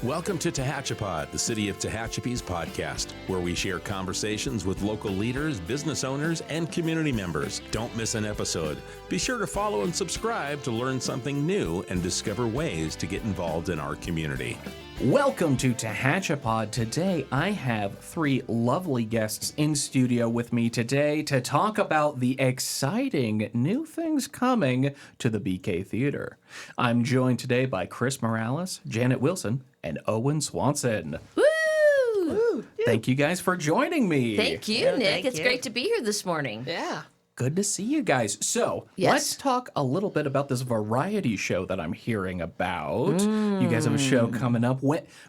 Welcome to Tehachapi, the City of Tehachapi's podcast, where we share conversations with local leaders, business owners, and community members. Don't miss an episode. Be sure to follow and subscribe to learn something new and discover ways to get involved in our community. Welcome to Tehachapi. Today I have three lovely guests in studio with me today to talk about the exciting new things coming to the BeeKay Theater. I'm joined today by Chris Morales, Janet Wilson, and Owen Swanson. Woo! Thank you guys for joining me. Thank you, Nick. It's great to be here this morning. Yeah. Good to see you guys. So, let's talk a little bit about this variety show that I'm hearing about. You guys have a show coming up.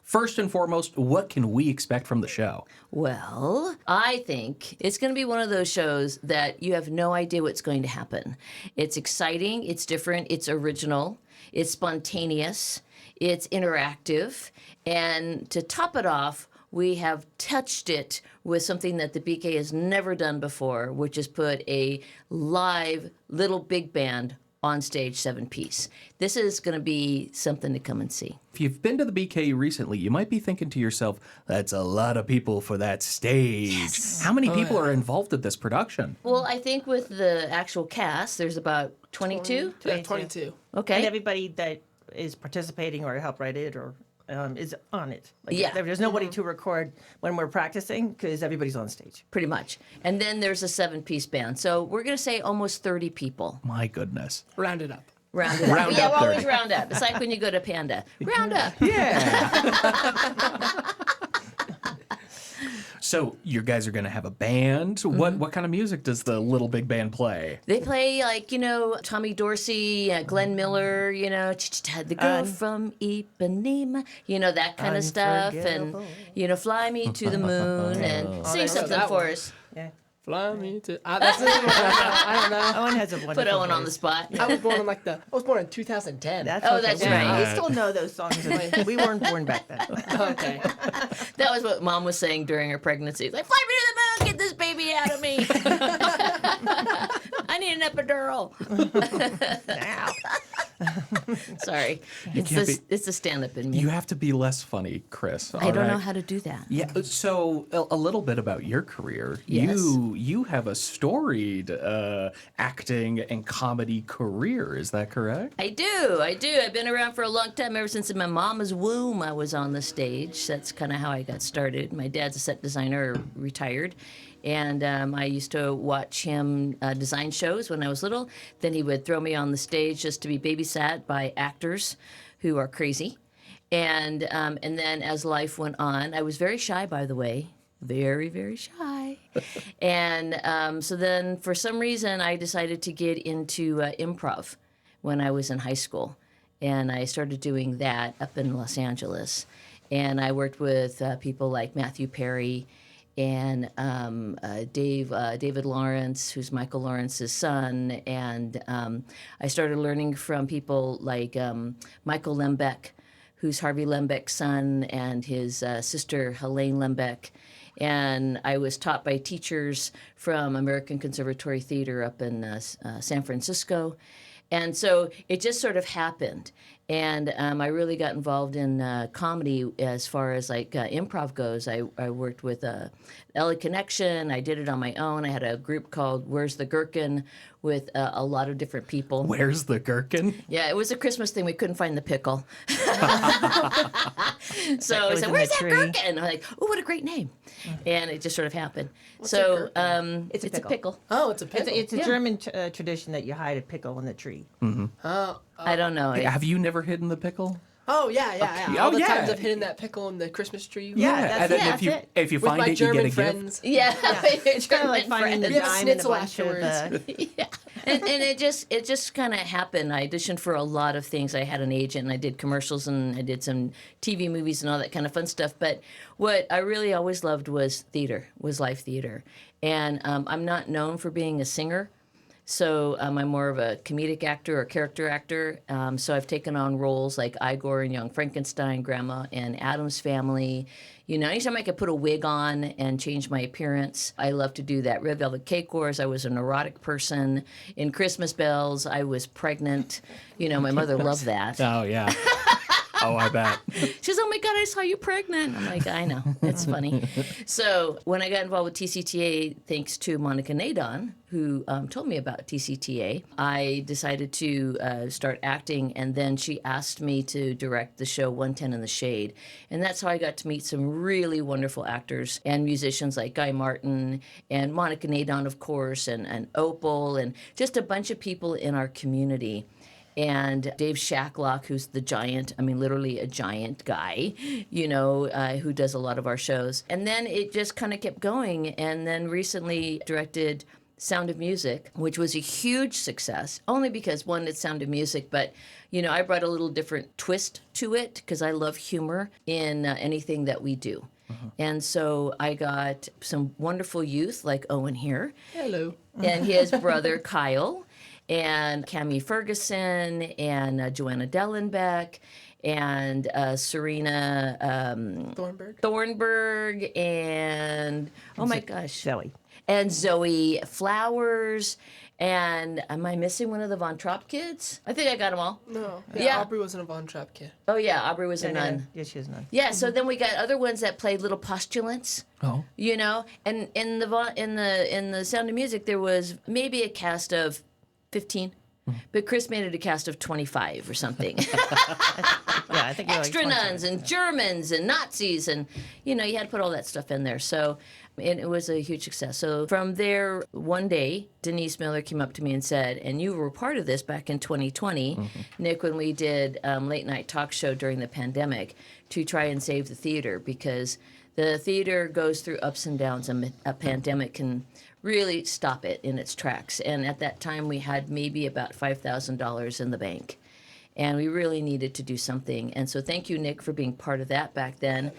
First and foremost, what can we expect from the show? Well, I think it's going to be one of those shows that you have no idea what's going to happen. It's exciting, it's different, it's original, it's spontaneous, it's interactive, and to top it off, we have touched it with something that the BeeKay has never done before, which is put a live little big band on stage, 7-piece. This is going to be something to come and see. If you've been to the BeeKay recently, you might be thinking to yourself, that's a lot of people for that stage. Yes. How many people are involved in this production? Well, I think with the actual cast, there's about 22? Yeah, 22. Okay. And everybody that is participating or helped write it or is on it. Yeah. There's nobody to record when we're practicing because everybody's on stage. Pretty much. And then there's a 7-piece band. So we're going to say almost 30 people. My goodness. Round it up. Round it up. Round Yeah, up we always 30. round up. It's like when you go to Panda. Round up. Yeah. So you guys are going to have a band. What kind of music does the little big band play? They play like, Tommy Dorsey, Glenn Miller, the girl from Ipanema, that kind of stuff. And, fly me to the moon and sing something that for one. us. Yeah. Fly me to. That's I don't know. Owen has a wonderful Put Owen on the voice. spot. I was born in 2010. That's Oh, okay. that's we, right. We still know those songs. We weren't born back then. Okay. That was what Mom was saying during her pregnancy. Like, fly me to the moon, get this baby out of me. I need an epidural. Sorry. It's the stand-up in me. You have to be less funny, Chris. I don't know how to do that. Yeah, so a little bit about your career. Yes. You have a storied acting and comedy career. Is that correct? I do. I've been around for a long time. Ever since in my mama's womb, I was on the stage. That's kind of how I got started. My dad's a set designer, retired. And I used to watch him design shows when I was little. Then he would throw me on the stage just to be babysat by actors who are crazy. And then as life went on, I was very shy, by the way. Very, very shy. And so then for some reason, I decided to get into improv when I was in high school. And I started doing that up in Los Angeles. And I worked with people like Matthew Perry and David Lawrence, who's Michael Lawrence's son. And I started learning from people like Michael Lembeck, who's Harvey Lembeck's son, and his sister, Helene Lembeck. And I was taught by teachers from American Conservatory Theater up in San Francisco. And so it just sort of happened. And I really got involved in comedy as far as like improv goes. I worked with LA Connection. I did it on my own. I had a group called Where's the Gherkin with a lot of different people. Where's the gherkin? Yeah, it was a Christmas thing. We couldn't find the pickle. So I was said, in where's the that tree. gherkin? I'm like, oh, what a great name. And it just sort of happened. What's So a it's a pickle. pickle. Oh, it's a pickle. It's a German tradition that you hide a pickle in the tree. I don't know. Have you never hidden the pickle? Oh, yeah. Okay. All Oh, the yeah. times I've hidden that pickle in the Christmas tree. And then if you With find my it, German you get a friends. Yeah, It's kind of like finding the We have a dime in a schnitzel bunch of afterwards. yeah. And it just kind of happened. I auditioned for a lot of things. I had an agent, and I did commercials, and I did some TV movies and all that kind of fun stuff. But what I really always loved was theater, was live theater. And I'm not known for being a singer. So I'm more of a comedic actor or character actor. So I've taken on roles like Igor and Young Frankenstein, Grandma and Addams Family. Anytime I could put a wig on and change my appearance, I love to do that. Red Velvet Cake Wars, I was a neurotic person. In Christmas Bells, I was pregnant. My mother loved that. Oh, yeah. Oh, I bet. She goes, oh my God, I saw you pregnant. I'm like, I know. It's funny. So when I got involved with TCTA, thanks to Monica Nadon, who told me about TCTA, I decided to start acting. And then she asked me to direct the show 110 in the Shade. And that's how I got to meet some really wonderful actors and musicians like Guy Martin and Monica Nadon, of course, and Opal, and just a bunch of people in our community. And Dave Shacklock, who's the giant, I mean, literally a giant guy, who does a lot of our shows. And then it just kind of kept going. And then recently directed Sound of Music, which was a huge success, only because, one, it's Sound of Music, but, I brought a little different twist to it because I love humor in anything that we do. And so I got some wonderful youth like Owen here. Hello. And his brother Kyle, and Cammie Ferguson, and Joanna Dellenbeck, and Serena Thornburg, and oh my gosh, Zoe. And Zoe Flowers. And am I missing one of the Von Trapp kids? I think I got them all. No. Yeah. Aubrey wasn't a Von Trapp kid. Oh yeah, Aubrey was a nun. Yeah, she was a nun. Yeah, so then we got other ones that played little postulants. Oh. And in the Sound of Music there was maybe a cast of 15. But Chris made it a cast of 25 or something. Yeah, I think Extra nuns and Germans and Nazis, and you had to put all that stuff in there. So it was a huge success. So from there, one day, Denise Miller came up to me and said, and you were part of this back in 2020, Nick, when we did late night talk show during the pandemic to try and save the theater, because the theater goes through ups and downs, and a pandemic can really stop it in its tracks. And at that time, we had maybe about $5,000 in the bank. And we really needed to do something. And so thank you, Nick, for being part of that back then.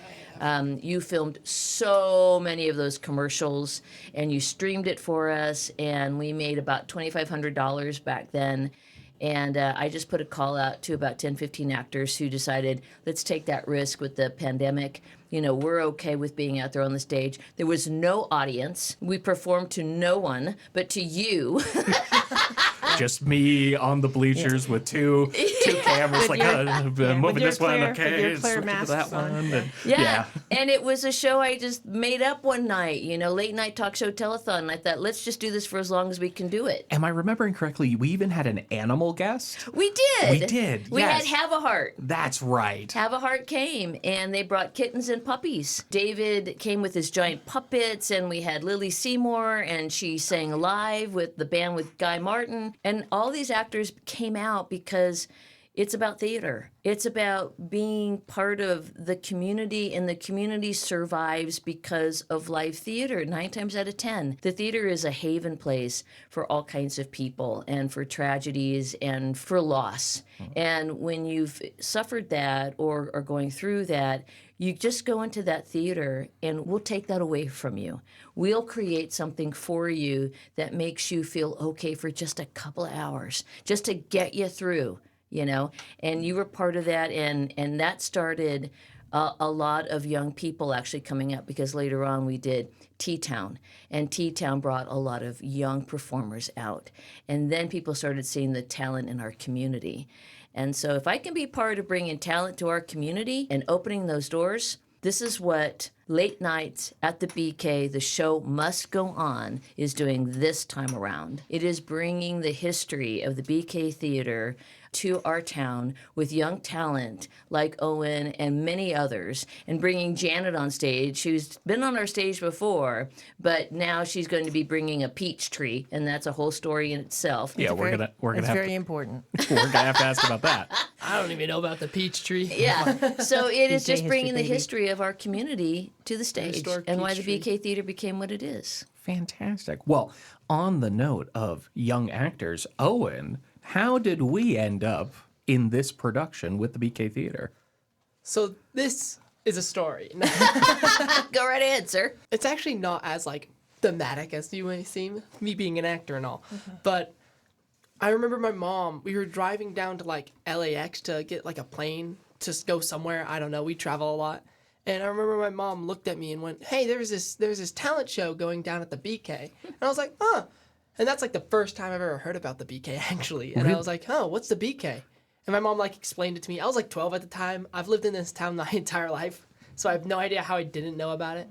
You filmed so many of those commercials, and you streamed it for us, and we made about $2,500 back then. And I just put a call out to about 10, 15 actors who decided, let's take that risk with the pandemic. We're okay with being out there on the stage. There was no audience. We performed to no one but to you. Just me on the bleachers with two cameras, like moving this one, okay, switching to that one. And, yeah, and it was a show I just made up one night, late night talk show telethon. And I thought, let's just do this for as long as we can do it. Am I remembering correctly? We even had an animal guest? We did. We did, We yes. had Have a Heart. That's right. Have a Heart came, and they brought kittens and puppies. David came with his giant puppets, and we had Lily Seymour, and she sang live with the band with Guy Martin. And all these actors came out because it's about theater. It's about being part of the community, and the community survives because of live theater. 9 times out of 10, the theater is a haven place for all kinds of people, and for tragedies, and for loss. And when you've suffered that or are going through that, you just go into that theater, and we'll take that away from you. We'll create something for you that makes you feel okay for just a couple of hours, just to get you through. And you were part of that, and that started a lot of young people actually coming up, because later on we did T-Town, and T-Town brought a lot of young performers out, and then people started seeing the talent in our community. And so if I can be part of bringing talent to our community and opening those doors, this is what Late Nights at the BeeKay, the show must go on, is doing this time around. It is bringing the history of the BeeKay Theater to our town with young talent like Owen and many others, and bringing Janet on stage, who's been on our stage before, but now she's going to be bringing a peach tree, and that's a whole story in itself. Yeah, we're gonna It's have very important. we're gonna have to ask about that. I don't even know about the peach tree. Yeah, so it is BeeKay just bringing history, the baby. history of our community to the stage, Historic and why the Peachtree. BeeKay Theater became what it is. Fantastic. Well, on the note of young actors, Owen, how did we end up in this production with the BeeKay Theater? So this is a story. Go right ahead, sir. It's actually not as thematic as you may seem, me being an actor and all. But I remember my mom, we were driving down to LAX to get a plane to go somewhere. I don't know. We travel a lot. And I remember my mom looked at me and went, "Hey, there's this talent show going down at the BeeKay." And I was like, "Huh." And that's the first time I've ever heard about the BeeKay, actually. And I was like, "Oh, what's the BeeKay?" And my mom like explained it to me. I was like 12 at the time. I've lived in this town my entire life, so I have no idea how I didn't know about it.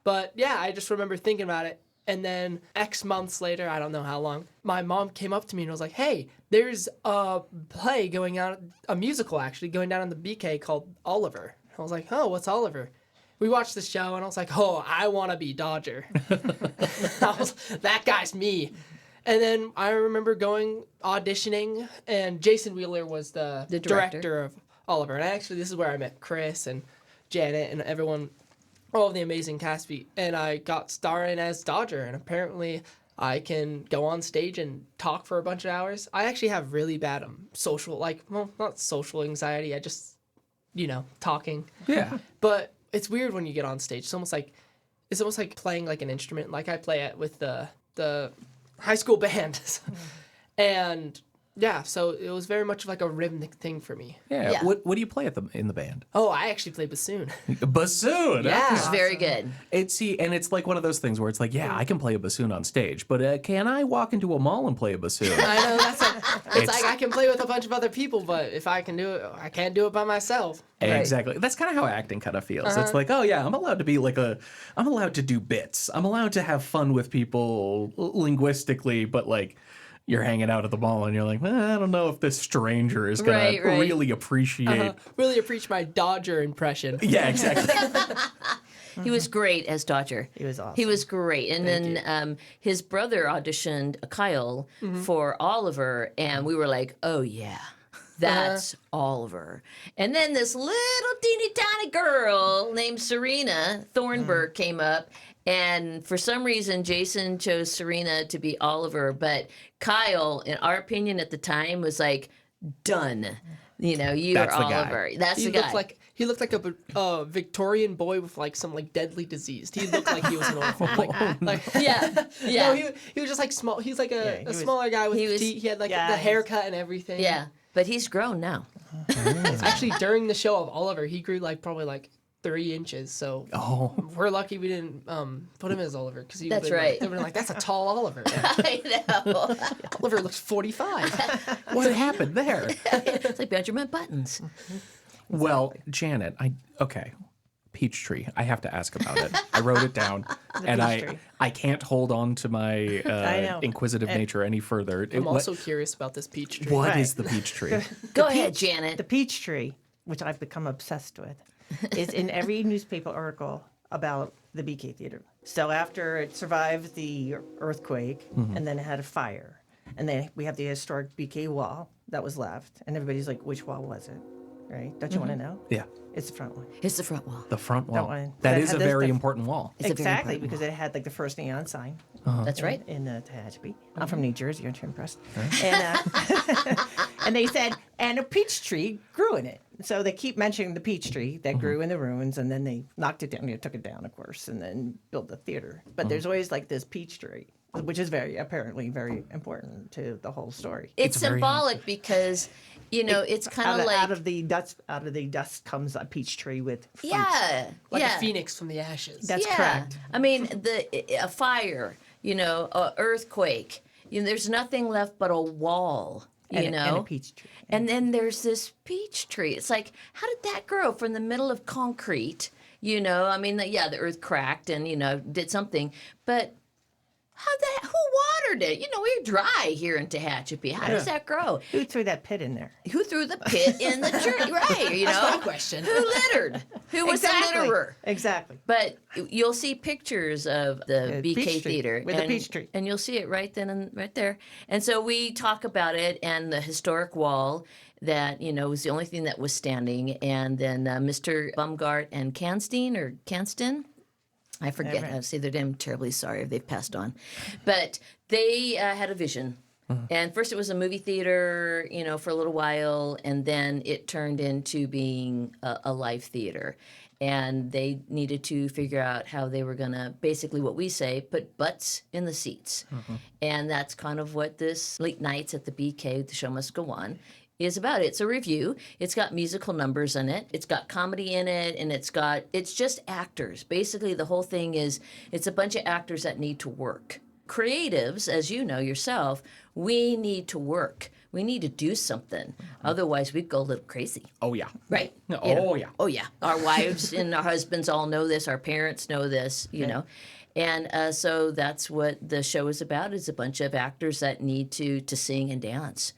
But yeah, I just remember thinking about it. And then X months later, I don't know how long, my mom came up to me and was like, hey, there's a play going on, a musical actually, going down on the BeeKay called Oliver. I was like, oh, what's Oliver? We watched the show and I was like, oh, I want to be Dodger. That guy's me. And then I remember auditioning, and Jason Wheeler was the director of Oliver. And actually, this is where I met Chris and Janet and everyone, all of the amazing cast. And I got starring as Dodger, and apparently I can go on stage and talk for a bunch of hours. I actually have really bad not social anxiety. I just, talking. Yeah. But it's weird when you get on stage. It's almost like playing like an instrument. Like I play it with the high school band. And yeah, so it was very much like a rhythmic thing for me. Yeah. Yeah. What do you play in the band? Oh, I actually play bassoon. Bassoon. Yeah. It's very good. It's like one of those things where it's like, yeah, I can play a bassoon on stage, but can I walk into a mall and play a bassoon? I know it's like I can play with a bunch of other people, but if I can do it, I can't do it by myself. Exactly. That's kind of how acting kind of feels. It's like, oh yeah, I'm allowed to be I'm allowed to do bits. I'm allowed to have fun with people linguistically, but like you're hanging out at the mall and you're like, I don't know if this stranger is gonna Right. really appreciate. Really appreciate my Dodger impression. Yeah, exactly. He was great as Dodger. He was awesome. He was great. And then his brother auditioned Kyle for Oliver, and we were like, oh, yeah, that's Oliver. And then this little teeny tiny girl named Serena Thornburg came up. And for some reason, Jason chose Serena to be Oliver, but Kyle, in our opinion at the time, was like, done. You That's are the guy. Oliver. That's the guy. He looked like a Victorian boy with like some like deadly disease. He looked like he was an orphan. Yeah. No, he was just like small. He's like a smaller guy with petite. He had like the haircut and everything. Yeah. But he's grown now. Actually, during the show of Oliver, he grew probably 3 inches. So we're lucky we didn't put him as Oliver, because That's right. They were like, that's a tall Oliver. I know. Oliver looks 45. What happened there? It's like Benjamin Buttons. Well, Janet, Peachtree. I have to ask about it. I wrote it down, and Peachtree. I can't hold on to my know. inquisitive nature any further. I'm also curious about this peach tree. What Right. is the Peachtree? Go ahead, Janet. The peach tree, which I've become obsessed with, is in every newspaper article about the BeeKay Theater. So after it survived the earthquake, and then it had a fire, and then we have the historic BeeKay wall that was left, and everybody's like, which wall was it? Right? Don't you want to know? Yeah, It's the front one. It's the front wall. the front wall. one. That That is a had this- very the- important wall. It's a very Exactly, important because it had the first neon sign. That's right. In Tehachapi. I'm from New Jersey, aren't you impressed? And, and they said, and a peach tree grew in it. So they keep mentioning the peach tree that grew in the ruins, and then they knocked it down. They took it down, of course, and then built the theater. But there's always this peach tree, which is apparently very important to the whole story. It's very symbolic because, it's kind of like out of the dust comes a peach tree with fruit. Like yeah. a phoenix from the ashes. That's yeah. correct. I mean, a fire, a earthquake. There's nothing left but a wall. And a peach tree. And then there's this peach tree. It's like, how did that grow from the middle of concrete? I mean, the earth cracked and, did something. But who watered it? We're dry here in Tehachapi. How does that grow? Who threw that pit in there? Who threw the pit in the tree? Right, That's my question. Who littered? Who was the litterer? Exactly. But you'll see pictures of the BeeKay peach tree, Theater with the peach tree. and you'll see it right then and right there. And so we talk about it and the historic wall that was the only thing that was standing. And then Mr. Bumgart and Canston. I forget how to say their name. I'm terribly sorry if they've passed on, but they had a vision. And first it was a movie theater, for a little while, and then it turned into being a live theater. And they needed to figure out how they were going to, basically what we say, put butts in the seats. And that's kind of what this Late Nights at the BeeKay, The Show Must Go On, is about. It's a review. It's got musical numbers in it. It's got comedy in it, and it's just actors. Basically, the whole thing is it's a bunch of actors that need to work. Creatives, as you know yourself, we need to work. We need to do something. Otherwise, we'd go a little crazy. Oh, yeah. Right. Oh, yeah. Oh, yeah. Our wives and our husbands all know this. Our parents know this, you know. And so that's what the show is about, is a bunch of actors that need to sing and dance.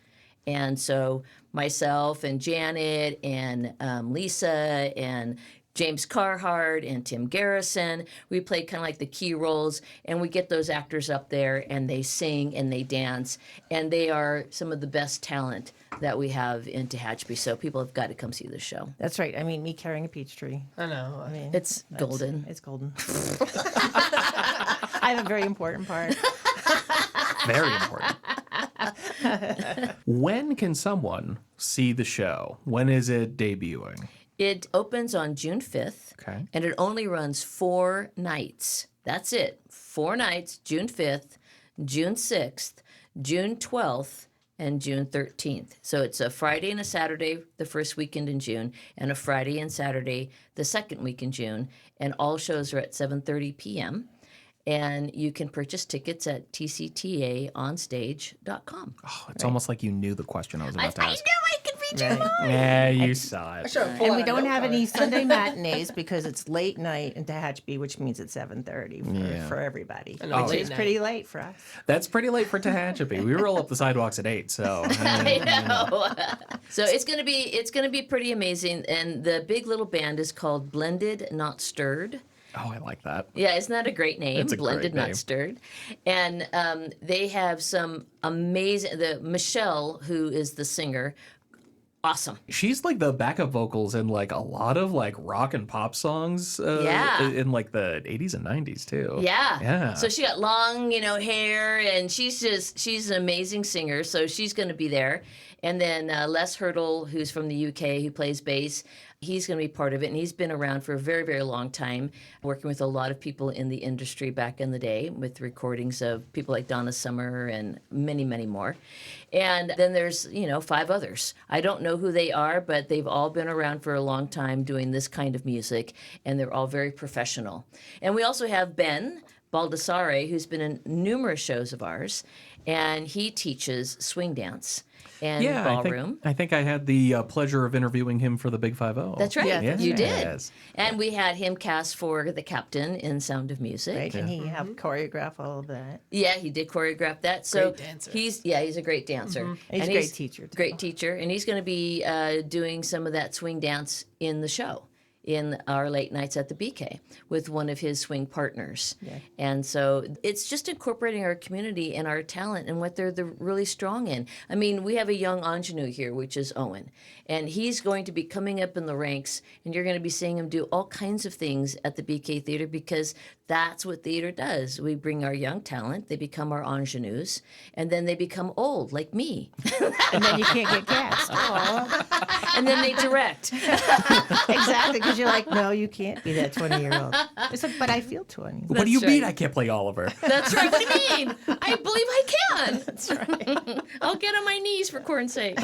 And so myself and Janet and Lisa and James Carhart and Tim Garrison, we play kind of like the key roles, and we get those actors up there and they sing and they dance, and they are some of the best talent that we have in Tehachapi. So people have got to come see the show. That's right. I mean, me carrying a peach tree. I know. I mean, It's golden. It's golden. I have a very important part. Very important. When can someone see the show? When is it debuting? It opens on June 5th, Okay. and it only runs 4 nights. That's it. 4 nights, June 5th, June 6th, June 12th, and June 13th. So it's a Friday and a Saturday the first weekend in June, and a Friday and Saturday the second week in June. And all shows are at 7:30 p.m. And you can purchase tickets at tctaonstage.com. Oh, it's almost like you knew the question I was about to I ask. knew I could read your Right. mind. Yeah, you saw it. And we don't have any Sunday matinees because it's late night in Tehachapi, which means it's 7:30 Yeah. for everybody. know, Which late is night. pretty late for us. That's pretty late for Tehachapi. We roll up the sidewalks at 8, so. I know. So it's gonna be pretty amazing. And the big little band is called Blended Not Stirred. Oh, I like that. Yeah, isn't that a great name? It's a Blended great Not name. Stirred. And they have some amazing. Michelle, who is the singer, awesome. She's like the backup vocals in like a lot of like rock and pop songs Yeah. in like the 80s and 90s too. Yeah. Yeah. So she got long, hair, and she's an amazing singer. So she's going to be there. And then Les Hurdle, who's from the UK, who plays bass, he's going to be part of it. And he's been around for a very, very long time, working with a lot of people in the industry back in the day with recordings of people like Donna Summer and many, many more. And then there's, 5 others. I don't know who they are, but they've all been around for a long time doing this kind of music, and they're all very professional. And we also have Ben Baldassare, who's been in numerous shows of ours, and he teaches swing dance and Yeah, ballroom. I think I had the pleasure of interviewing him for the Big 5-0. That's right. Yeah, You did. Yes. And we had him cast for the captain in Sound of Music. Right? And he have choreograph all of that. Yeah, he did choreograph that. So Great dancer. he's a great dancer. He's And a great teacher, too. Great teacher, and he's going to be doing some of that swing dance in the show, in our late nights at the BeeKay with one of his swing partners. Yeah. And so it's just incorporating our community and our talent and what they're really strong in. I mean, we have a young ingenue here, which is Owen, and he's going to be coming up in the ranks, and you're going to be seeing him do all kinds of things at the BeeKay Theater, because that's what theater does. We bring our young talent, they become our ingenues, and then they become old, like me. And then you can't get cast. And then they direct. Exactly, because you're like, no, you can't be that 20-year-old. It's like, but I feel 20. What do you That's mean right. I can't play Oliver? That's right. What do you mean? I believe I can. That's right. I'll get on my knees for corn's sake.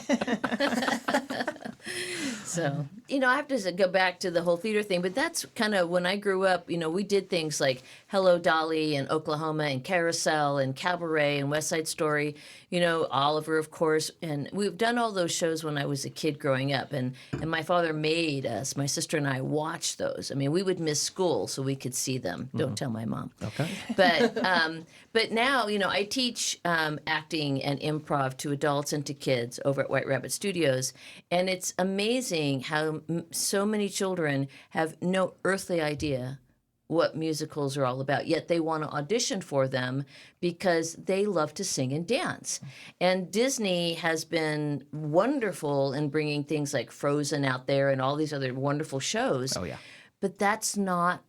So, I have to go back to the whole theater thing, but that's kind of when I grew up, we did things like Hello Dolly and Oklahoma and Carousel and Cabaret and West Side Story, Oliver, of course. And we've done all those shows when I was a kid growing up. And my father made us, my sister and I, watch those. I mean, we would miss school so we could see them. Don't tell my mom. Okay. But now, I teach acting and improv to adults and to kids over at White Rabbit Studios. And it's amazing how so many children have no earthly idea what musicals are all about, yet they want to audition for them because they love to sing and dance. And Disney has been wonderful in bringing things like Frozen out there and all these other wonderful shows. Oh, yeah. But that's not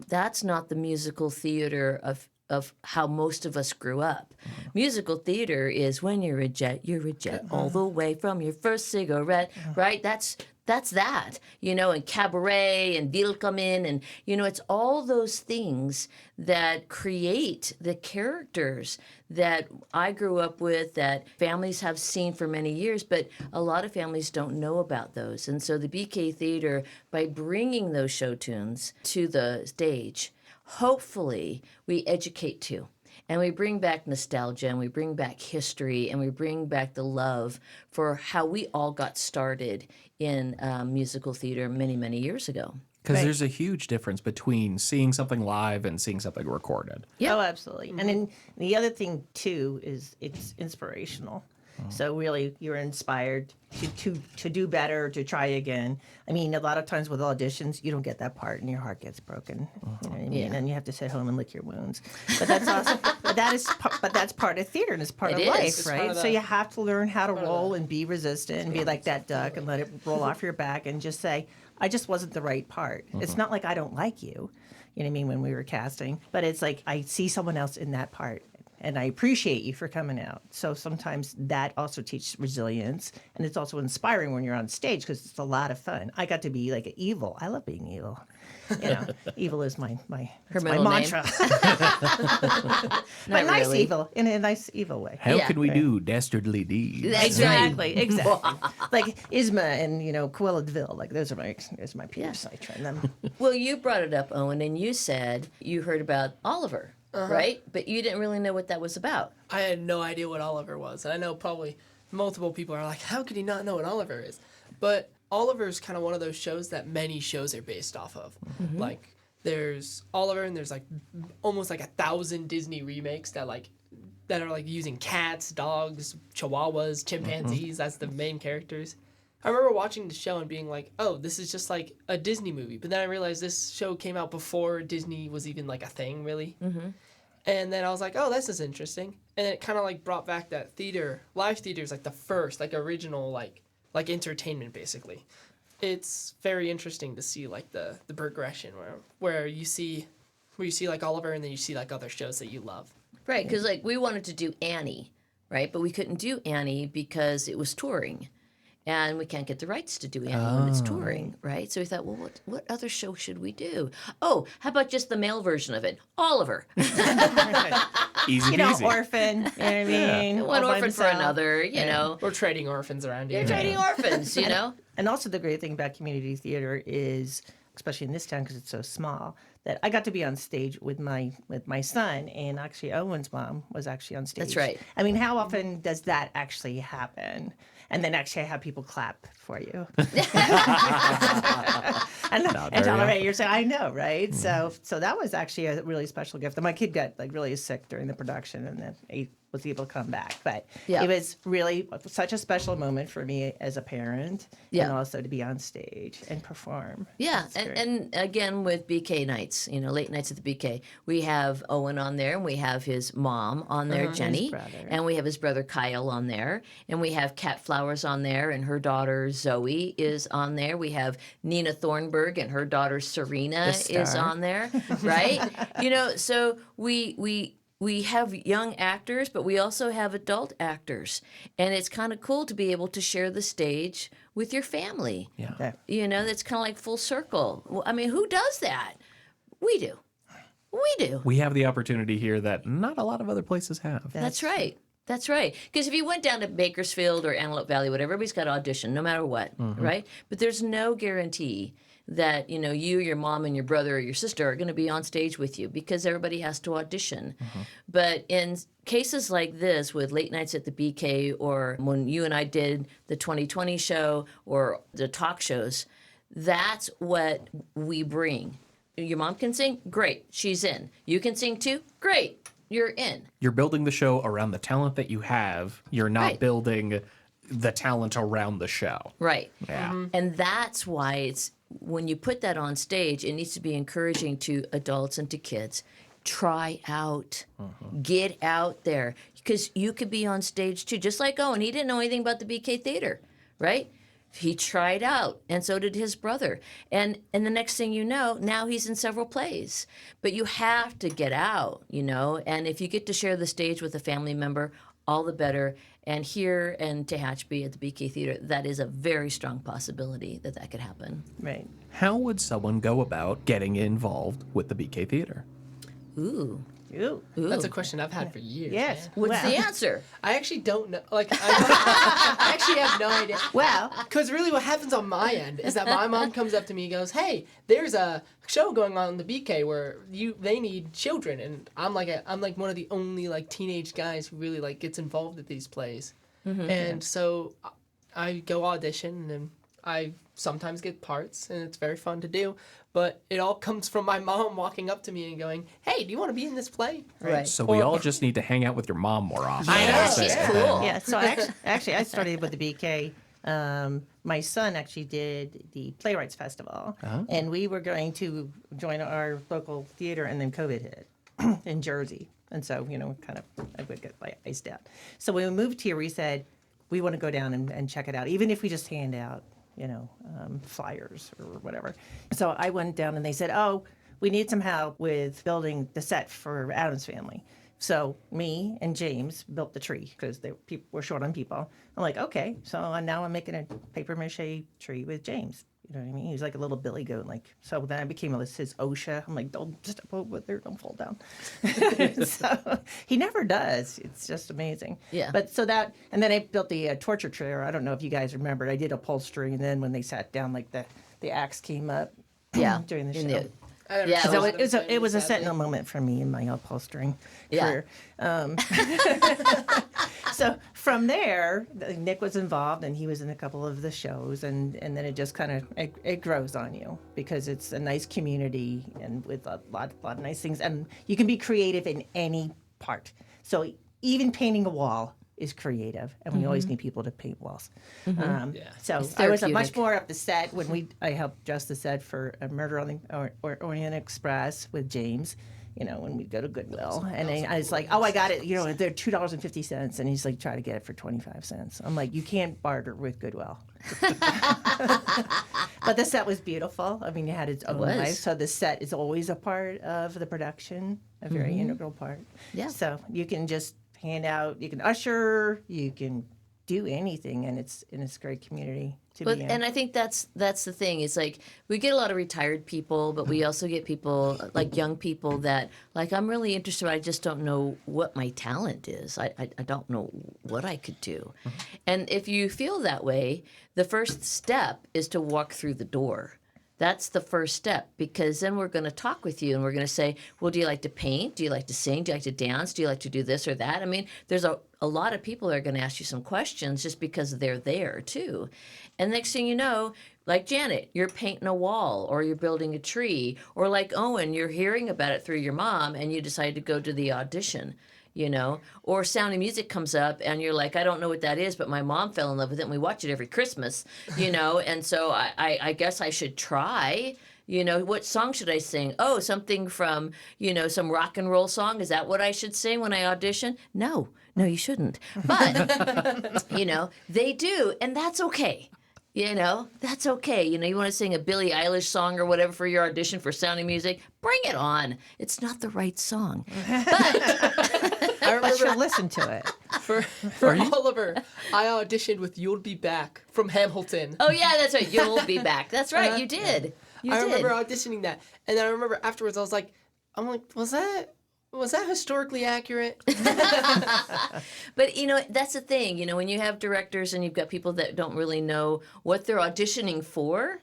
the musical theater of how most of us grew up. Musical theater is when you're a jet all the way from your first cigarette, right? That's that, and Cabaret and Willkommen, and, it's all those things that create the characters that I grew up with, that families have seen for many years, but a lot of families don't know about those. And so the BeeKay Theater, by bringing those show tunes to the stage, hopefully we educate too. And we bring back nostalgia, and we bring back history, and we bring back the love for how we all got started in musical theater many, many years ago. Because Right. there's a huge difference between seeing something live and seeing something recorded. Yeah. Oh, absolutely. And then the other thing too is it's inspirational. So really, you're inspired to do better, to try again. I mean, a lot of times with auditions, you don't get that part, and your heart gets broken. You know what I mean? Yeah. And you have to sit home and lick your wounds. But that's awesome. But that's part of theater, and it's part It of is. life, It's part right? of So the- you have to learn how to roll and be resistant and be like that duck and let it roll off your back and just say, I just wasn't the right part. It's not like I don't like you. You know what I mean, when we were casting. But it's like I see someone else in that part. And I appreciate you for coming out. So sometimes that also teaches resilience. And it's also inspiring when you're on stage because it's a lot of fun. I got to be like evil. I love being evil. You know, evil is my Her it's my middle name? mantra. But nice really. evil, in a nice evil way. How Yeah. can we do dastardly deeds? Exactly. Like Isma and, Cruella de Vil. Like those are my peers. I train them. Well, you brought it up, Owen, and you said you heard about Oliver, right? But you didn't really know what that was about. I had no idea what Oliver was. And I know probably multiple people are like, how could he not know what Oliver is? But Oliver is kind of one of those shows that many shows are based off of. Like, there's Oliver, and there's like almost like 1,000 Disney remakes that are like using cats, dogs, chihuahuas, chimpanzees. That's the main characters. I remember watching the show and being like, oh, this is just like a Disney movie. But then I realized this show came out before Disney was even like a thing, really. And then I was like, oh, this is interesting. And it kind of like brought back that theater. Live theater is like the first, like original, like entertainment, basically. It's very interesting to see like the progression where you see like Oliver, and then you see like other shows that you love. Right, because like we wanted to do Annie, right? But we couldn't do Annie because it was touring. And we can't get the rights to do Annie when it's touring, right? So we thought, well, what other show should we do? Oh, how about just the male version of it? Oliver. Easy You know, peasy. orphan. You know what I mean? One All by orphan for himself. another, you know. We're trading orphans around here. You're trading orphans, you know. And also the great thing about community theater is, especially in this town because it's so small, that I got to be on stage with my son, and actually Owen's mom was actually on stage. That's right. I mean, how often does that actually happen? And then actually have people clap for you. and very tell them, often. you're saying, I know, right? So that was actually a really special gift. And my kid got like really sick during the production, and then he was able to come back. But Yeah. it was really such a special moment for me as a parent, Yeah. and also to be on stage and perform. Yeah, It's great. and again with BeeKay nights, you know, late nights at the BeeKay, we have Owen on there, and we have his mom on there, Jenny, brother. and we have his brother Kyle on there, and we have Kat Flowers on there, and her daughter Zoe is on there. We have Nina Thornburg and her daughter Serena is star. on there, right? You know, so we have young actors, but we also have adult actors, and it's kind of cool to be able to share the stage with your family. Yeah. Yeah. You know, that's kind of like full circle. Well, I mean, who does that? We do. We do. We have the opportunity here that not a lot of other places have. That's right. That's right. Because if you went down to Bakersfield or Antelope Valley, whatever, everybody's got to audition no matter what, right? But there's no guarantee that, you know, you, your mom, and your brother or your sister are going to be on stage with you because everybody has to audition. But in cases like this with Late Nights at the BeeKay, or when you and I did the 2020 show or the talk shows, that's what we bring. Your mom can sing? Great. She's in. You can sing too? Great. You're in. You're building the show around the talent that you have. You're not Right. building the talent around the show. Right. Yeah. And that's why it's when you put that on stage, it needs to be encouraging to adults and to kids. Try out, get out there, because you could be on stage too. Just like Owen, he didn't know anything about the BeeKay Theater, right? He tried out, and so did his brother. And the next thing you know, now he's in several plays. But you have to get out, you know. And if you get to share the stage with a family member, all the better. And here in Tehachapi at the BeeKay Theater, that is a very strong possibility that that could happen. Right. How would someone go about getting involved with the BeeKay Theater? Ooh. Ooh. That's a question I've had for years. Yes. man. What's Well- the answer? I actually don't know. Like, I actually have no idea. Well, Because really, what happens on my end is that my mom comes up to me and goes, "Hey, there's a show going on the BeeKay where they need children," and I'm like one of the only like teenage guys who really like gets involved at these plays, and so I go audition and I sometimes get parts and it's very fun to do, but it all comes from my mom walking up to me and going, "Hey, do you want to be in this play?" Right. So we all just need to hang out with your mom more often. I know, That's she's it. cool. yeah. So actually, I started with the BeeKay. My son actually did the Playwrights Festival, and we were going to join our local theater, and then COVID hit in Jersey, and so kind of I would get like iced out. So when we moved here, we said we want to go down and check it out, even if we just hand out flyers or whatever. So I went down, and they said, "Oh, we need some help with building the set for Adam's Family." So me and James built the tree because people were short on people. I'm like, okay. So now I'm making a paper mache tree with James. You know what I mean? He's like a little billy goat. So then I became his OSHA. I'm like, don't step over there, don't fall down. So he never does. It's just amazing. Yeah. But and then I built the torture chair. I don't know if you guys remember. I did upholstery, and then when they sat down, like the axe came up. Yeah. During the In show. I never Yeah, saw So Adam's it was a Family, sentinel moment for me in my upholstering Yeah. career. So from there, Nick was involved, and he was in a couple of the shows, and then it just kind of it grows on you because it's a nice community and with a lot of nice things, and you can be creative in any part. So even painting a wall is creative, and we always need people to paint walls. So I was much therapeutic. more up the set when I helped dress the set for a Murder on the Orient Express with James. When we go to Goodwill, and I was like, "Oh, I got it." They're $2.50, and he's like, "Try to get it for 25 cents." I'm like, "You can't barter with Goodwill." But the set was beautiful. I mean, it had its own was. life. So the set is always a part of the production, a very integral part. Yeah. So you can just hand out, you can usher, you can do anything, and it's a great community to be in. And I think that's the thing. It's like we get a lot of retired people, but we also get people like young people that like I'm really interested, but I just don't know what my talent is. I don't know what I could do. And if you feel that way, the first step is to walk through the door. That's the first step, because then we're going to talk with you and we're going to say, well, do you like to paint? Do you like to sing? Do you like to dance? Do you like to do this or that? I mean, there's a lot of people that are going to ask you some questions just because they're there too. And next thing you know, like Janet, you're painting a wall or you're building a tree, or like Owen, you're hearing about it through your mom and you decide to go to the audition. Or Sound of Music comes up and you're like, I don't know what that is, but my mom fell in love with it and we watch it every Christmas, and so I guess I should try. What song should I sing? Oh, something from, some rock and roll song. Is that what I should sing when I audition? No, you shouldn't. But, they do, and that's okay. That's okay. You want to sing a Billie Eilish song or whatever for your audition for Sound of Music? Bring it on. It's not the right song. But she'll listen to it. For Oliver, I auditioned with "You'll Be Back" from Hamilton. Oh, yeah, that's right. You'll be back. That's right. You did. You I did. remember auditioning that, and then I remember afterwards I was like, was that historically accurate? But, that's the thing. When you have directors and you've got people that don't really know what they're auditioning for,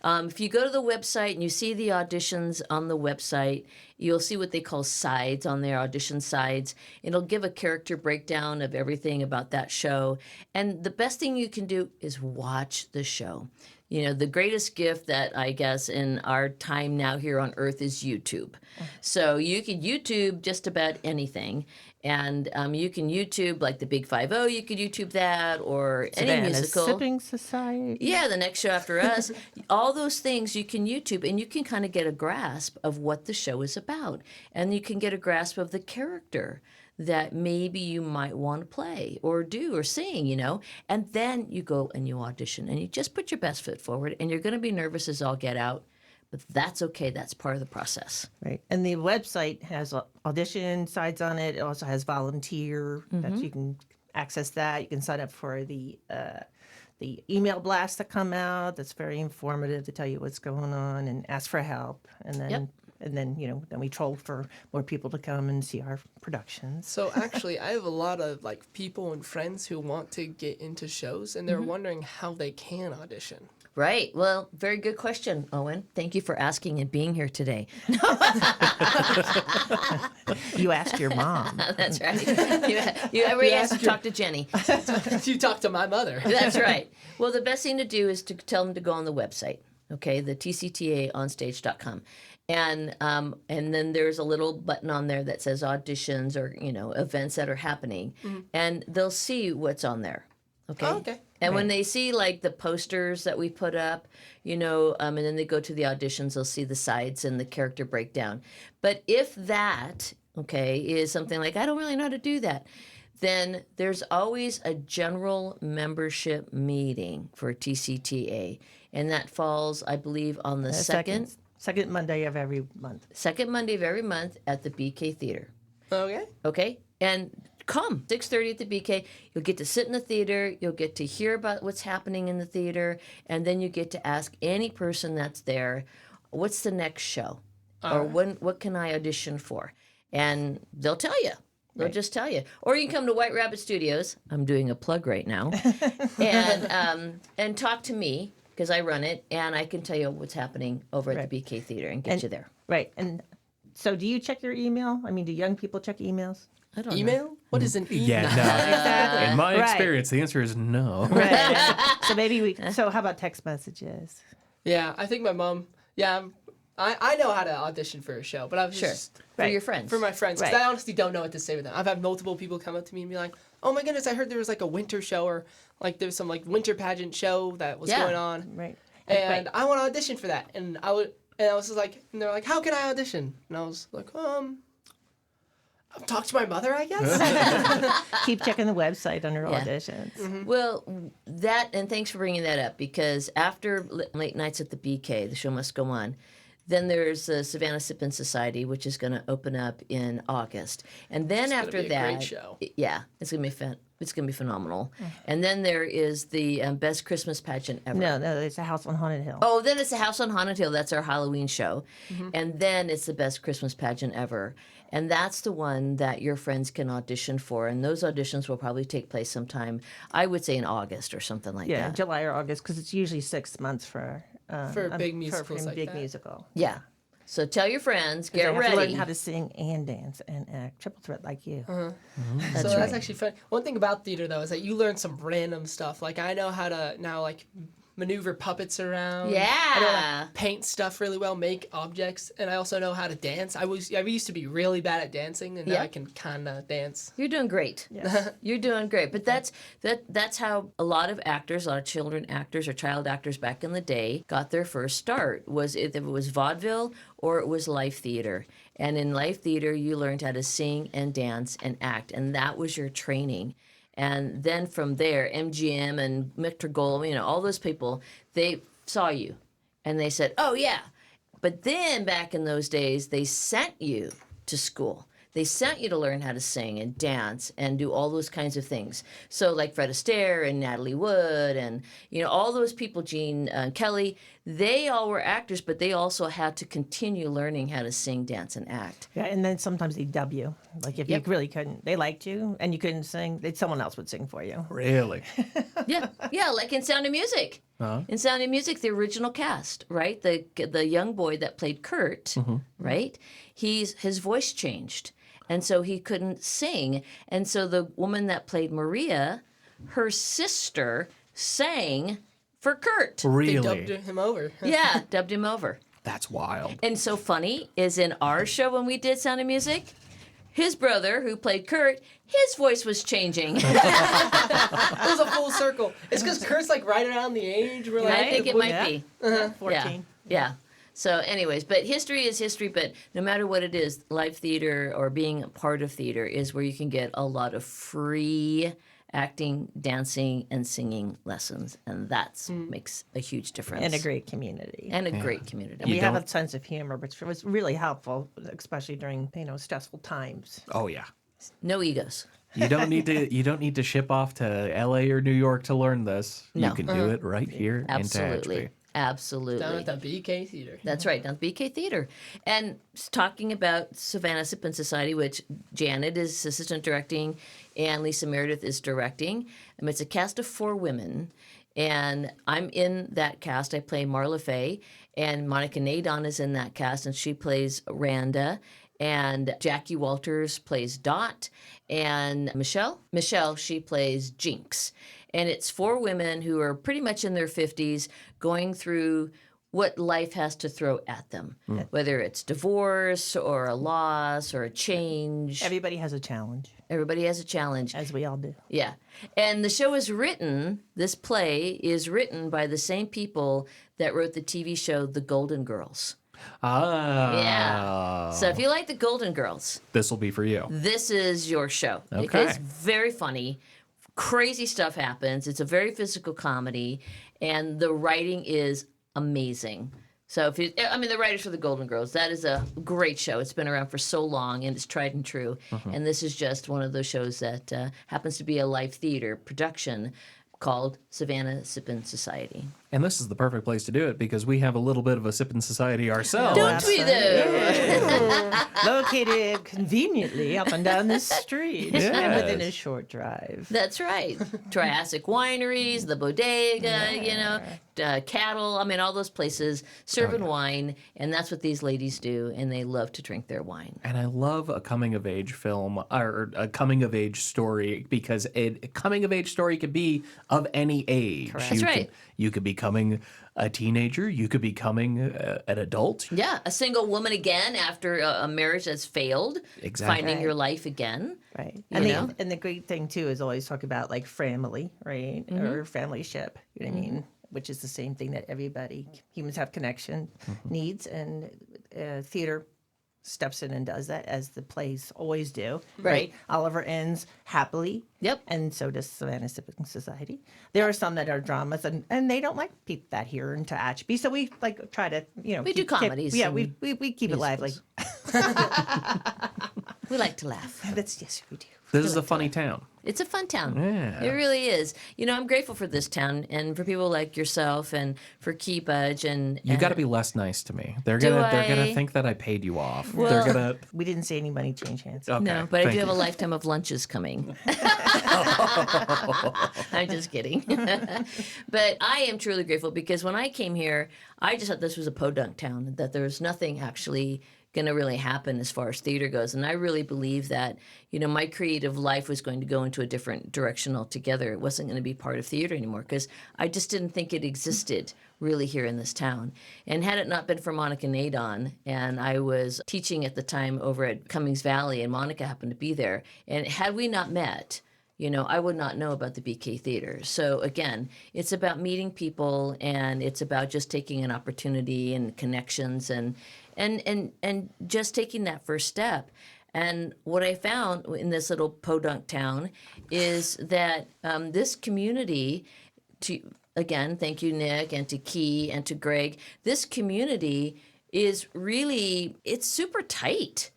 if you go to the website and you see the auditions on the website, you'll see what they call sides on their audition sides. It'll give a character breakdown of everything about that show. And the best thing you can do is watch the show. The greatest gift that I guess in our time now here on Earth is YouTube. So you can YouTube just about anything. And you can YouTube like the Big 5-0, you could YouTube that, or any Savannah's musical. Sipping Society. Yeah, the next show after us. All those things you can YouTube, and you can kind of get a grasp of what the show is about. And you can get a grasp of the character that maybe you might want to play or do or sing, and then you go and you audition and you just put your best foot forward, and you're going to be nervous as all get out, but that's okay. That's part of the process. Right. And the website has audition sides on it. It also has volunteer that you can access that. You can sign up for the email blasts that come out. That's very informative to tell you what's going on and ask for help. And then And then, then we troll for more people to come and see our productions. So actually, I have a lot of like people and friends who want to get into shows, and they're wondering how they can audition. Right. Well, very good question, Owen. Thank you for asking and being here today. You asked your mom. That's right. You everybody has to talk to Jenny. You talk to my mother. That's right. Well, the best thing to do is to tell them to go on the website, okay, the tctaonstage.com. And then there's a little button on there that says auditions or, events that are happening. And they'll see what's on there. Okay. Oh, okay. And when they see like the posters that we put up, and then they go to the auditions, they'll see the sides and the character breakdown. But if that, is something like, I don't really know how to do that, then there's always a general membership meeting for TCTA. And that falls, I believe, on the second Monday of every month. Second Monday of every month at the BeeKay Theater. Okay. Okay? And come 6:30 at the BeeKay. You'll get to sit in the theater. You'll get to hear about what's happening in the theater, and then you get to ask any person that's there, "What's the next show?" Or what can I audition for? And they'll tell you. They'll just tell you. Or you can come to White Rabbit Studios. I'm doing a plug right now, and talk to me because I run it, and I can tell you what's happening over at the BeeKay Theater and get you there. Right. And so, do you check your email? I mean, do young people check emails? I don't know. Email? What is an email? Yeah, no. Exactly. In my Right. experience, the answer is no. Right. So maybe so how about text messages? Yeah, I think my mom. Yeah, I know how to audition for a show, but I was Sure. just For your friends. for my friends because Right. I honestly don't know what to say with them. I've had multiple people come up to me and be like, "Oh my goodness, I heard there was like a winter show or like there's some like winter pageant show that was going on, Right. and I want to audition for that." And I was just like, and they're like, "How can I audition?" And I was like, I'll talk to my mother, I guess. Keep checking the website under Yeah. auditions. Well, and thanks for bringing that up because after Late Nights at the BeeKay, the show must go on. Then there's the Savannah Sippin Society, which is going to open up in August, and then gonna after be a that, great show. Yeah, it's gonna be it's gonna be phenomenal. And then there is the best Christmas pageant ever. No, it's a House on Haunted Hill. Oh, then it's the House on Haunted Hill. That's our Halloween show. And then it's the best Christmas pageant ever. And that's the one that your friends can audition for. And those auditions will probably take place sometime, I would say in August or something like Yeah, that. July or August, because it's usually 6 months for big musicals for a like big that. musical. Yeah. So tell your friends, They get have to learn ready. how to sing and dance and act. Triple threat like you. That's actually fun. One thing about theater though is that you learn some random stuff. Like I know how to now like maneuver puppets around. Yeah. I know how to paint stuff really well, make objects, and I also know how to dance. I used to be really bad at dancing, and now Yeah. I can kind of dance. You're doing great. You're doing great. But that's how a lot of actors, a lot of children actors or child actors back in the day got their first start. Was if it was vaudeville or it was live theater. And in live theater, you learned how to sing and dance and act, and that was your training. And then from there, MGM and Metro Goldwyn, all those people, they saw you and they said, oh, yeah. But then back in those days, they sent you to school. They sent you to learn how to sing and dance and do all those kinds of things. So like Fred Astaire and Natalie Wood and, all those people, Gene Kelly, they all were actors, but they also had to continue learning how to sing, dance, and act. Yeah, and then sometimes they dub you. Like if Yep. you really couldn't, they liked you and you couldn't sing, someone else would sing for you. Really? Yeah, like in Sound of Music. In Sound of Music, the original cast, right? The young boy that played Kurt, right? His voice changed, and so he couldn't sing. And so the woman that played Maria, her sister, sang for Kurt. They Really? dubbed him over. Yeah, dubbed him over. That's wild. And so funny is in our show when we did Sound of Music, his brother who played Kurt, his voice was changing. It was a full circle. It's because Kurt's like right around the age where like I think it might be. 14. Yeah. So, anyways, but history is history. But no matter what it is, live theater or being a part of theater is where you can get a lot of free acting, dancing, and singing lessons, and that makes a huge difference. And a great community. And a great community. And we have a don't- sense of humor, which was really helpful, especially during stressful times. Oh yeah. No egos. You don't need to ship off to LA or New York to learn this. No. You can do it right here Absolutely. in Tehachapi. Absolutely. Down at the BeeKay Theater. That's right, down at the BeeKay Theater. And talking about Savannah Sip and Society, which Janet is assistant directing and Lisa Meredith is directing. It's a cast of 4 women, and I'm in that cast. I play Marla Faye, and Monica Nadon is in that cast, and she plays Randa. And Jackie Walters plays Dot, and Michelle, she plays Jinx. And it's 4 women who are pretty much in their 50s going through what life has to throw at them, whether it's divorce or a loss or a change. Everybody has a challenge, Everybody has a challenge. as we all do. Yeah. And the show is written, this play is written by the same people that wrote the TV show The Golden Girls. Ah. Yeah. So if you like The Golden Girls, This will be for you. this is your show. Okay. It's very funny. Crazy stuff happens. It's a very physical comedy, and the writing is amazing. So if the writers for The Golden Girls, that is a great show. It's been around for so long, and it's tried and true. And this is just one of those shows that happens to be a live theater production called Savannah Sippin' Society. And this is the perfect place to do it because we have a little bit of a sipping society ourselves. Don't we though? Located conveniently up and down the street and within a Yes. short drive. That's right. Triassic wineries, the bodega, cattle. All those places serving wine, and that's what these ladies do, and they love to drink their wine. And I love a coming of age film or a coming of age story because a coming of age story could be of any age. Correct. That's right. You could be becoming a teenager. You could be becoming an adult. Yeah, a single woman again after a marriage that's failed, Exactly. finding your life again. Right. You And know? the great thing too is always talk about like family, right? Or familyship. You know what I mean? Which is the same thing that humans have connection, needs, and theater steps in and does that, as the plays always do. Right. Oliver ends happily. Yep. And so does Savannah Sipping Society. There are some that are dramas, and they don't like people that here in Tehachapi. So we like try to, We do comedies yeah, and we keep it lively. We like to laugh. Yes, we do. This is a funny town. It's a fun town. Yeah. It really is. I'm grateful for this town and for people like yourself and for Key Budge and You got to be less nice to me. They're Do gonna I? think that I paid you off. Well- They're gonna. We didn't see any money change hands. Okay, No, but I thank do have you. a lifetime of lunches coming. I'm just kidding. But I am truly grateful because when I came here, I just thought this was a podunk town, that there was nothing actually going to really happen as far as theater goes. And I really believe that, my creative life was going to go into a different direction altogether. It wasn't going to be part of theater anymore because I just didn't think it existed really here in this town. And had it not been for Monica Nadon, and I was teaching at the time over at Cummings Valley, and Monica happened to be there, and had we not met, I would not know about the BeeKay Theater. So again, it's about meeting people, and it's about just taking an opportunity and connections and just taking that first step. And what I found in this little podunk town is that this community, again, thank you, Nick, and to Key and to Greg, this community is really, it's super tight.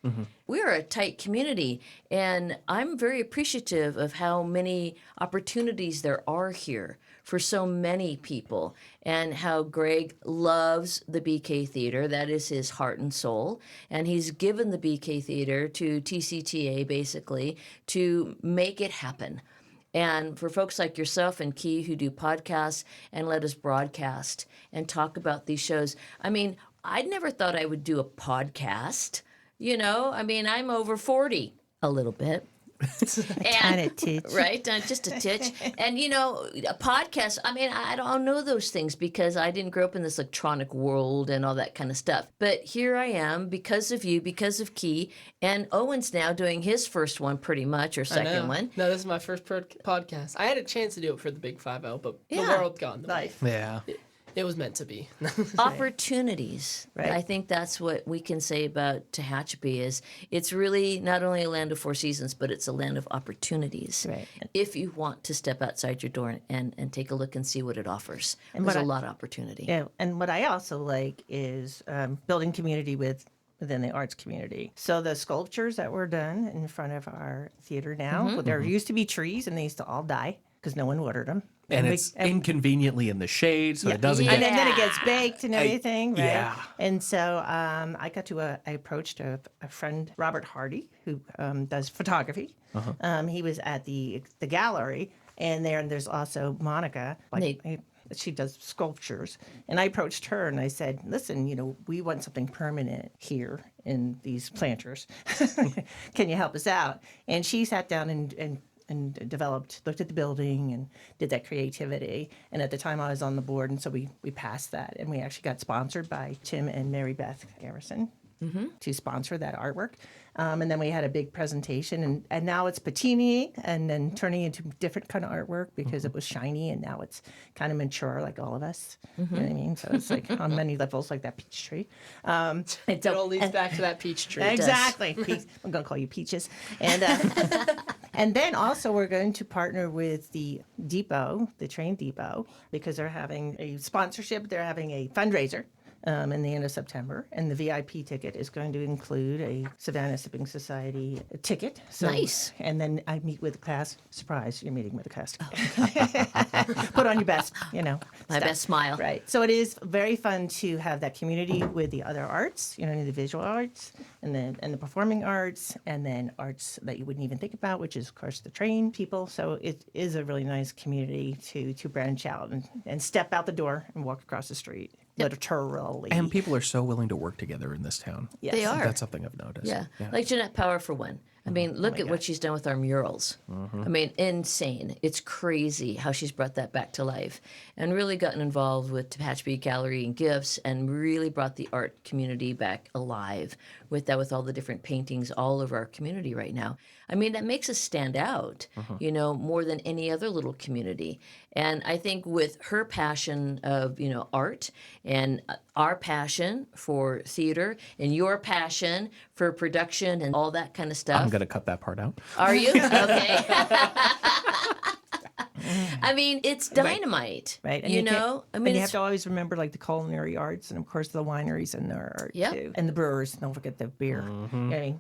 We're a tight community, and I'm very appreciative of how many opportunities there are here for so many people, and how Greg loves the BeeKay Theater. That is his heart and soul, and he's given the BeeKay Theater to TCTA basically to make it happen. And for folks like yourself and Key who do podcasts and let us broadcast and talk about these shows, I'd never thought I would do a podcast. I'm over 40 a little bit. Tiny titch. Right, just a titch. And a podcast, I don't know those things because I didn't grow up in this electronic world and all that kind of stuff. But here I am because of you, because of Key, and Owen's now doing his first one pretty much, or second one. No, this is my first podcast. I had a chance to do it for the Big 5-0, but the Yeah. world got in the way. Life. Yeah. It was meant to be. Opportunities. Right. I think that's what we can say about Tehachapi is it's really not only a land of 4 seasons, but it's a land of opportunities. Right. If you want to step outside your door and take a look and see what it offers. And There's what a I- lot of opportunity. Yeah, and what I also like is building community within the arts community. So the sculptures that were done in front of our theater now, well, there used to be trees and they used to all die because no one watered them. And it's inconveniently in the shade, so it doesn't Yeah. get... And then it gets baked and everything, right? yeah. And so I approached a friend, Robert Hardy, who does photography. He was at the gallery, and there's also Monica. She does sculptures. And I approached her and I said, listen, we want something permanent here in these planters. Can you help us out? And she sat down and looked at the building and did that creativity. And at the time I was on the board, and so we passed that. And we actually got sponsored by Tim and Mary Beth Garrison to sponsor that artwork. And then we had a big presentation, and now it's patining and then turning into different kind of artwork because it was shiny, and now it's kind of mature like all of us. You know what I mean? So it's like on many levels like that peach tree. It all leads back to that peach tree. Exactly. I'm going to call you Peaches. And and then also we're going to partner with the depot, the train depot, because they're having a sponsorship. They're having a fundraiser in the end of September, and the VIP ticket is going to include a Savannah Sipping Society ticket. So, Nice. And then I meet with the class. Surprise, you're meeting with the class. Put on your best, My best smile. Right. So it is very fun to have that community with the other arts, the visual arts and the performing arts, and then arts that you wouldn't even think about, which is, of course, the train people. So it is a really nice community to branch out and step out the door and walk across the street. Literally. And people are so willing to work together in this town. Yes. They are. That's something I've noticed. Yeah. Like Jeanette Power, for one. I mean, look at what she's done with our murals. I mean, insane. It's crazy how she's brought that back to life and really gotten involved with Tehachapi Gallery and Gifts and really brought the art community back alive with all the different paintings all over our community right now. I mean, that makes us stand out, more than any other little community. And I think with her passion of, art and our passion for theater and your passion for production and all that kind of stuff. I'm going to cut that part out. Are you? Okay. I mean, it's dynamite. Right. And you have to always remember the culinary arts and, of course, the wineries and their art, too. And the brewers. Don't forget the beer.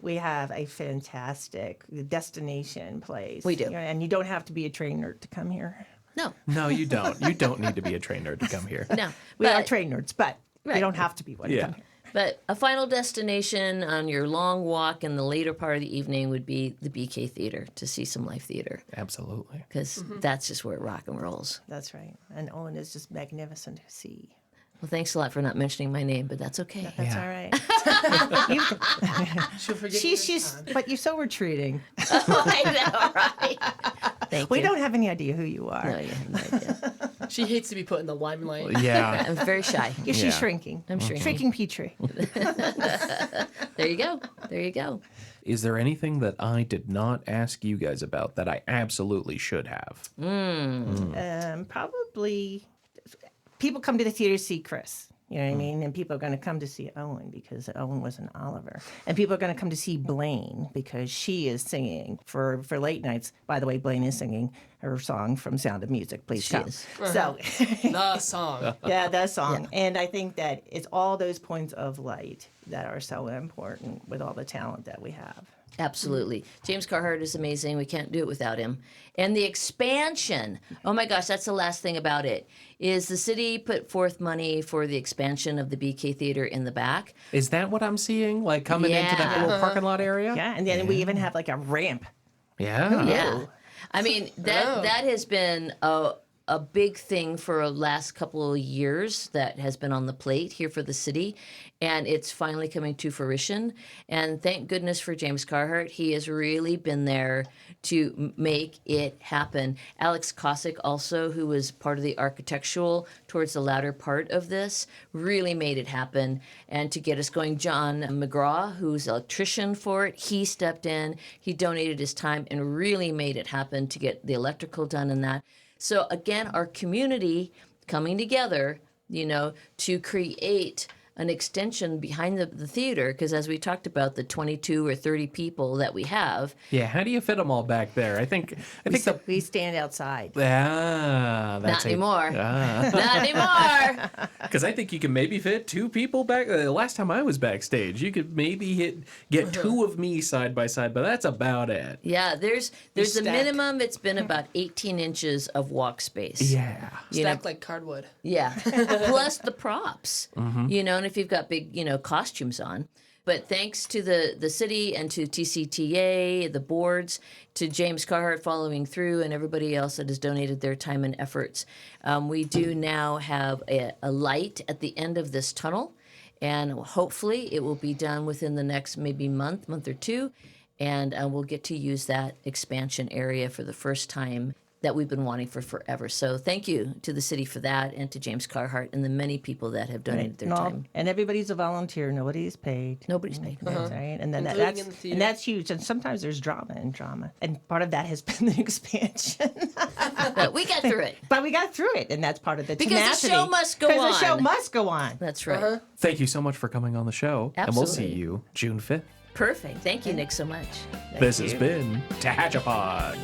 We have a fantastic destination place. We do. And you don't have to be a trained nerd to come here. No. No, you don't. You don't need to be a trained nerd to come here. No. We are trained nerds, but Right. you don't have to be one to come here. But a final destination on your long walk in the later part of the evening would be the BeeKay Theater to see some live theater. Absolutely. Because that's just where it rock and rolls. That's right. And Owen is just magnificent to see. Well, thanks a lot for not mentioning my name, but that's okay. That's all right. She'll forget But you're so retreating. I know, right? Thank We you. don't have any idea who you are. No, you have no idea. She hates to be put in the limelight. Yeah. I'm very shy. She's shrinking. I'm shrinking. Shrinking Petrie. There you go. There you go. Is there anything that I did not ask you guys about that I absolutely should have? Probably people come to the theater to see Chris. You know what I mean? And people are going to come to see Owen because Owen was an Oliver. And people are going to come to see Blaine because she is singing for late nights. By the way, Blaine is singing her song from Sound of Music. Please She come. is. So, The song. yeah, that song. And I think that it's all those points of light that are so important with all the talent that we have. Absolutely. James Carhart is amazing. We can't do it without him. And the expansion, oh my gosh, that's the last thing about it, is the city put forth money for the expansion of the BeeKay Theater in the back. Is that what I'm seeing? Like coming into that Yeah. little parking lot area? Yeah, and then we even have a ramp. Yeah. Yeah. I mean, that has been a big thing for the last couple of years that has been on the plate here for the city, and it's finally coming to fruition. And thank goodness for James Carhart. He has really been there to make it happen. Alex Kosick also, who was part of the architectural towards the latter part of this, really made it happen. And to get us going, John McGraw, who's an electrician for it, he stepped in, he donated his time and really made it happen to get the electrical done and that. So again, our community coming together, to create an extension behind the theater, because as we talked about the 22 or 30 people that we have, Yeah, how do you fit them all back there? I think We stand outside. that's not anymore. Not anymore. Because I think you can maybe fit 2 people back. The last time I was backstage, you could maybe get 2 of me side by side, but that's about it. Yeah, there's a stack. minimum. It's been about 18 inches of walk space. Yeah. You know, Stacked like cardwood. yeah. Plus the props, you know, and if you've got big, costumes on. But thanks to the city and to TCTA, the boards, to James Carhart following through, and everybody else that has donated their time and efforts, we do now have a light at the end of this tunnel, and hopefully it will be done within the next maybe month or 2, and we'll get to use that expansion area for the first time that we've been wanting for forever. So thank you to the city for that, and to James Carhart and the many people that have donated their time. And everybody's a volunteer. Nobody's paid. Nobody's paid. That's right. And then Including in the theater. that's huge. And sometimes there's drama. And part of that has been the expansion. But we got through it. But we got through it, and that's part of the Because the tenacity. show must go Because the show on. must go on. That's right. Thank you so much for coming on the show. And we'll see Absolutely. you June 5th. Perfect. Thank you, Nick, so much. This has been Tehachapod.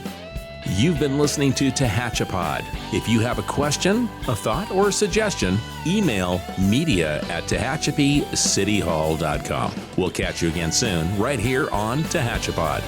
You've been listening to Tehachapod. If you have a question, a thought, or a suggestion, email media@tehachapicityhall.com. We'll catch you again soon, right here on Tehachapod.